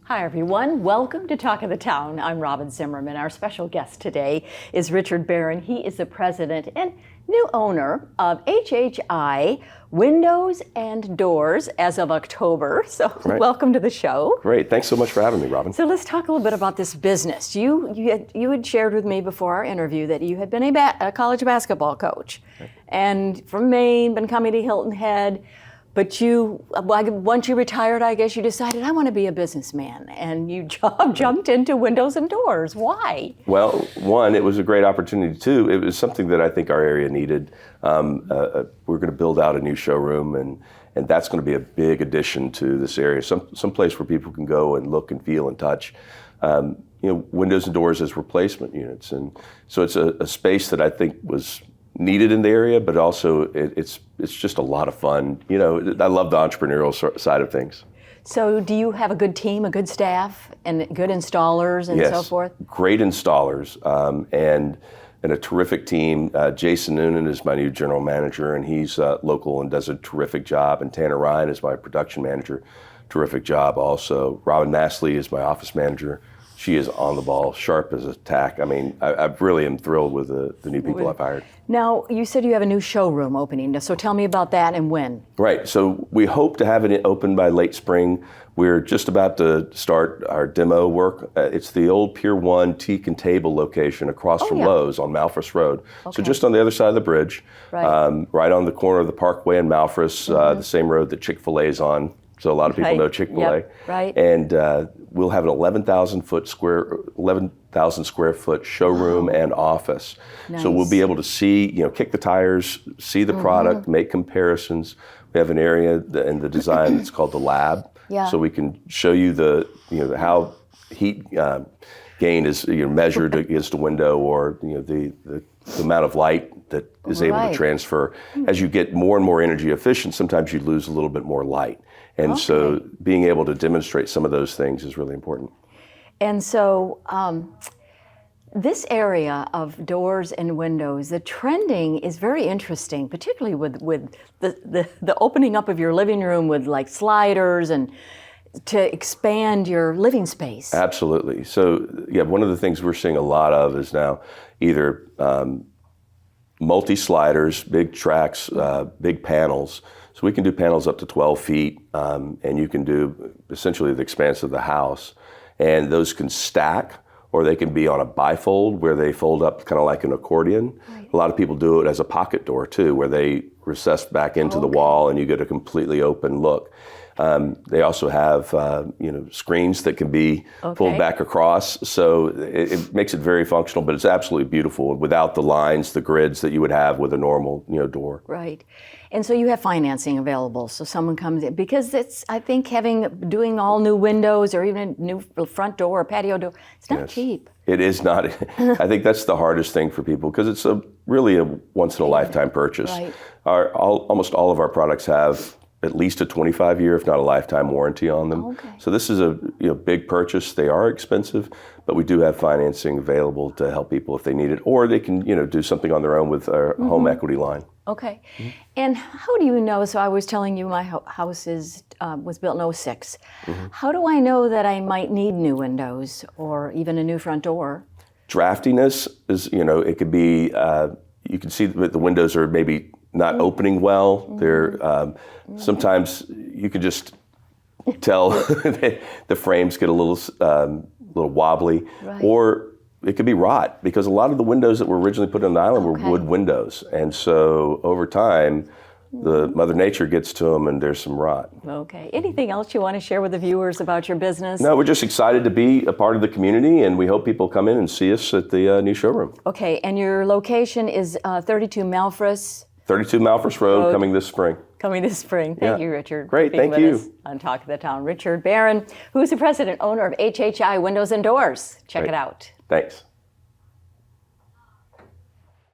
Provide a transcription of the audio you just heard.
Hi everyone, welcome to Talk of the Town. I'm Robyn Zimmerman. Our special guest today is Richard Barron. He is the president and new owner of HHI Windows and Doors as of October. So Welcome to the show. Great, thanks so much for having me, Robyn. So let's talk a little bit about this business. You had shared with me before our interview that you had been a college basketball coach, and from Maine, been coming to Hilton Head. But once you retired, I guess you decided, I want to be a businessman, and you jumped into windows and doors. Why? Well, one, it was a great opportunity. Two, it was something that I think our area needed. We're going to build out a new showroom, and that's going to be a big addition to this area. Some place where people can go and look and feel and touch. Windows and doors as replacement units, and so it's a space that I think was needed in the area, but also it's just a lot of fun. I love the entrepreneurial side of things. So do you have a good team, a good staff, and good installers and so forth? Great installers, and a terrific team. Jason Noonan is my new general manager, and he's local and does a terrific job. And Tanner Ryan is my production manager, terrific job also. Robyn Massley is my office manager. She is on the ball, sharp as a tack. I mean, I really am thrilled with the new people I've hired. Now, you said you have a new showroom opening, so tell me about that and when. Right, so we hope to have it open by late spring. We're just about to start our demo work. It's the old Pier 1 Teak and Table location across from Lowe's on Malphrus Rd. Okay. So just on the other side of the bridge, right on the corner of the Parkway and Malphrus, the same road that Chick-fil-A is on. So a lot of people know Chick-fil-A. Yep. Right. And we'll have an 11,000 square foot showroom and office. Nice. So we'll be able to see, kick the tires, see the product, make comparisons. We have an area in the design that's called the lab. Yeah. So we can show you how heat gain is measured against a window, or the amount of light that is able to transfer. As you get more and more energy efficient, sometimes you lose a little bit more light. And so being able to demonstrate some of those things is really important. And so this area of doors and windows, the trending is very interesting, particularly with the opening up of your living room with like sliders and to expand your living space. Absolutely. So one of the things we're seeing a lot of is now either multi-sliders, big tracks, big panels. So we can do panels up to 12 feet, and you can do essentially the expanse of the house. And those can stack, or they can be on a bifold where they fold up kind of like an accordion. Right. A lot of people do it as a pocket door too, where they recess back into the wall and you get a completely open look. They also have screens that can be pulled back across, so it makes it very functional, but it's absolutely beautiful without the lines, the grids that you would have with a normal door. Right. And so you have financing available, so someone comes in, because I think doing all new windows or even a new front door or patio door, it's not cheap. It is not. I think that's the hardest thing for people, because it's really a once in a lifetime purchase. Right. Almost all of our products have at least a 25-year, if not a lifetime warranty on them. Okay. So this is a big purchase. They are expensive, but we do have financing available to help people if they need it, or they can do something on their own with our home equity line. Okay. And how do you know? So I was telling you my house was built in 06. How do I know that I might need new windows or even a new front door? Draftiness is, it could be, you can see that the windows are maybe not opening well. They're sometimes you can just tell the frames get a little wobbly, or it could be rot, because a lot of the windows that were originally put on the island were wood windows, and so over time, the Mother Nature gets to them, and there's some rot. Okay. Anything else you want to share with the viewers about your business? No, we're just excited to be a part of the community, and we hope people come in and see us at the new showroom. Okay. And your location is 32 Malphrus. 32 Malphrus Road, coming this spring. Coming this spring. Thank you, Richard. Great, thank you. On Talk of the Town, Richard Barron, who is the president owner of HHI Windows and Doors. Check it out. Thanks.